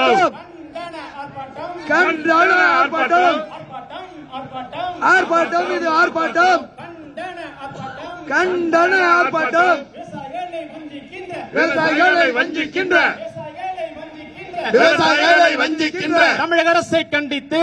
ஆர்ப்பாட்டம் கண்டன ஆர்ப்பாட்டம் ஆர்ப்பாட்டம் இது ஆர்ப்பாட்டம் கண்டன ஆர்ப்பாட்டம் விவசாயிகளை வஞ்சிக்கின்ற தமிழக அரசை கண்டித்து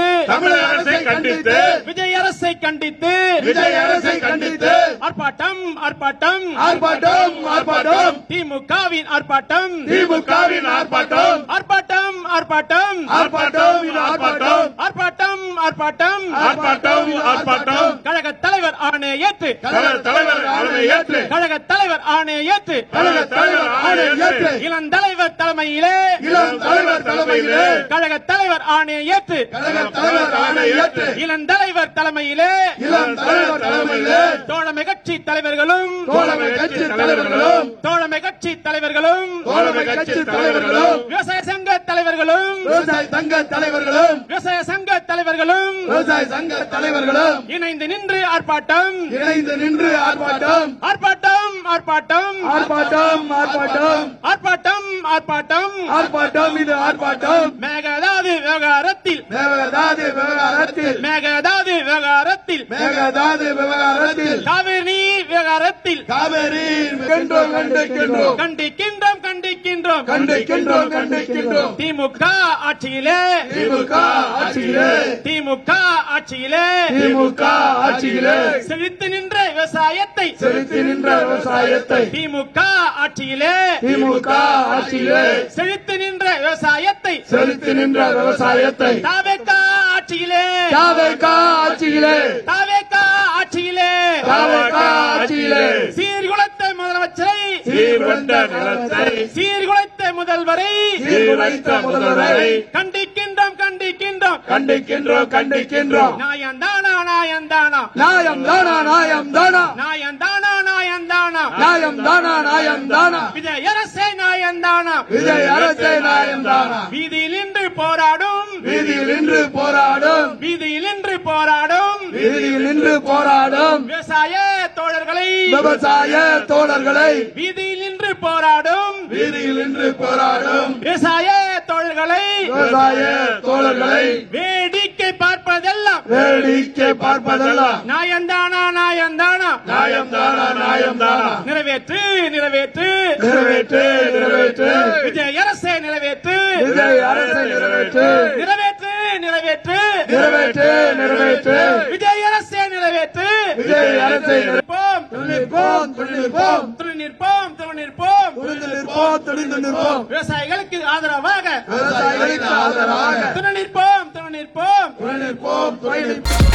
விஜய் அரசை கண்டித்து ஆர்ப்பாட்டம் ஆர்ப்பாட்டம் ஆர்ப்பாட்டம் ஆர்ப்பாட்டம் திமுகவின் ஆர்ப்பாட்டம் ஆர்ப்பாட்டம் ஆர்ப்பாட்டம் ஆர்ப்பாட்டம் ஆர்ப்பாட்டம் ஆர்ப்பாட்டம் ஆர்ப்பாட்டம் ஆர்ப்பாட்டம் ஆர்ப்பாட்டம் ஆர்ப்பாட்டம் கழக தலைவர் ஆணை ஏற்று கழக தலைவர் ஆணை ஏற்று கழக தலைவர் ஆணை ஏற்று கழக தலைவர் ஆணை ஏற்று இளம் தலைவர் தலைமையிலே இளம் தலைவர் தலைமையிலே கழக தலைவர் ஆணை ஏற்று கழக தலைவர் ஆணை ஏற்று இளம் தலைவர் தலைமையிலே இளம் தலைவர் தலைமையிலே தோழமை கட்சி தலைவர்களும் தோழமை கட்சி தலைவர்களும் தோழமை கட்சி தலைவர்களும் தோழமை கட்சி தலைவர்களும் விவசாய சங்க தலைவர்களும் விவசாய சங்க தலைவர்களும் விவசாய சங்க தலைவர்களும் விவசாய சங்க தலைவர்களும் இணைந்து நின்று ஆர்ப்பாட்டம் இணைந்து நின்று ஆர்ப்பாட்டம் ஆர்ப்பாட்டம் ஆர்ப்பாட்டம் ஆர்ப்பாட்டம் ஆர்ப்பாட்டம் ஆர்ப்பாட்டம் ஆர்ப்பாட்டம் ஆர்ப்பாட்டம் இது ஆர்ப்பாட்டம் மேகதாது விவகாரத்தில் மேகதாது விவகாரத்தில் மேகதாது விவகாரத்தில் மேகதாது விவகாரத்தில் காவிரி விவகாரத்தில் காவேரி கண்டிக்கின்றோம் கண்டிக்கின்றோம் கண்டிக்கின்றோம் கண்டிக்கின்றோம் கண்டிக்கின்றோம் திமுக ஆட்சியிலே திமுக ஆட்சியிலே திமுக ஆட்சியிலே திமுக ஆட்சியிலே செழித்து நின்ற விவசாயத்தை செலுத்தி நின்ற விவசாயத்தை திமுக ஆட்சியிலே திமுக ஆட்சியிலே செழித்து நின்ற விவசாயத்தை செலுத்தி நின்ற விவசாயத்தை தாவேக ஆட்சியிலே தாவேக ஆட்சியிலே தாவேக ஆட்சியிலே தாவேக ஆட்சியிலே சீர்குலைத்த முதலமைச்சரை சீர்கொண்ட நிலத்தை சீர்குலைத்த முதல்வரை சீர்குலைத்த முதல்வரை கண்டிக்கின்றோம் கண்டிக்கின்றோம் கண்டிக்கின்றோம் கண்டிக்கின்றோம் நாயந்தானா நாயந்தானா நியாயம் தானா நியாயம் தானா நாயந்தானா நாயந்தானா நியாயம் தானா நியாயம் தானா விஜய் அரசே நாயந்தானா விஜய் அரசே நியாயம் தானா வீதியில் நின்று போராடும் வீதியில் நின்று போராடும் வீதியில் நின்று போராடும் வீதியில் நின்று போராடும் விவசாய தோழர்களை விவசாய தோழர்களை வீதியில் நின்று போராடும் வீதியில் நின்று போராடும் விவசாய தோழர்களை விவசாய தோழர்களை வேடிக்கை பார்ப்பதெல்லாம் வேடிக்கை பார்ப்பதெல்லாம் நாயந்தானா நாயந்தானா நியாயம் தானா நியாயம் தானா நிறைவேற்று நிறைவேற்று நிறைவேற்று நிறைவேற்று விஜய் அரசே நிறைவேற்று விஜய் அரசை நிறைவேற்று நிறைவேற்று நிறைவேற்று நிறைவேற்று நிறைவேற்று விஜய் அரசே நிறைவேற்று விஜய் அரசை நிற்போம் நிற்போம் நிற்போம் துணை நிற்போம் துணை நிற்போம் துணிந்து நிற்போம் துணிந்து நிற்போம் விவசாயிகளுக்கு ஆதரவாக விவசாயிகளுக்கு ஆதரவாக துணை நிற்போம் துணை நிற்போம் துணை நிற்போம் துணை நிற்போம்